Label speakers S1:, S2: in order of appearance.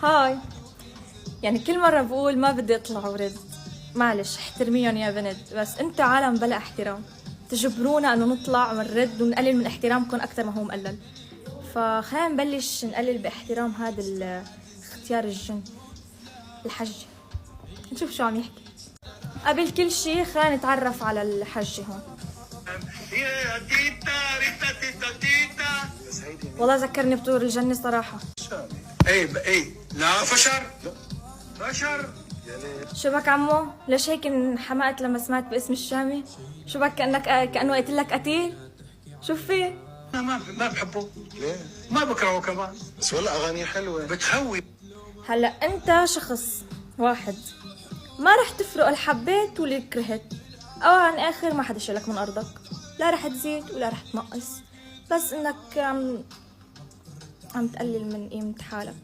S1: هاي. يعني كل مرة بقول ما بدي اطلع ورد، معلش احترميهم يا بنت، بس انتوا عالم بلا احترام، تجبرونا انه نطلع ونرد ونقلل من احترامكم اكثر ما هو مقلل. فخلينا نبلش نقلل باحترام هذا الاختيار الجن الحج. نشوف شو عم يحكي. قبل كل شي خلينا نتعرف على الحج هون.
S2: يا تيتا ريتا تيتا تيتا.
S1: والله ذكرني بطور الجنة صراحة.
S2: ايه لا فشر فشر.
S1: شو بك عمو؟ ليش هيك انحمقت لما سمعت باسم الشامي؟ شو بك كأنه قلت لك قتيل؟ شو في؟
S2: انا ما بحبه. ليه؟ ما بكرهه كمان،
S3: بس والله اغاني حلوه
S2: بتخوي.
S1: هلا انت شخص واحد ما رح تفرق الحبيت واللي كرهت، او عن اخر ما حدا شالك من ارضك، لا رح تزيد ولا رح تنقص، بس انك عم تقلل من قيمة حالك.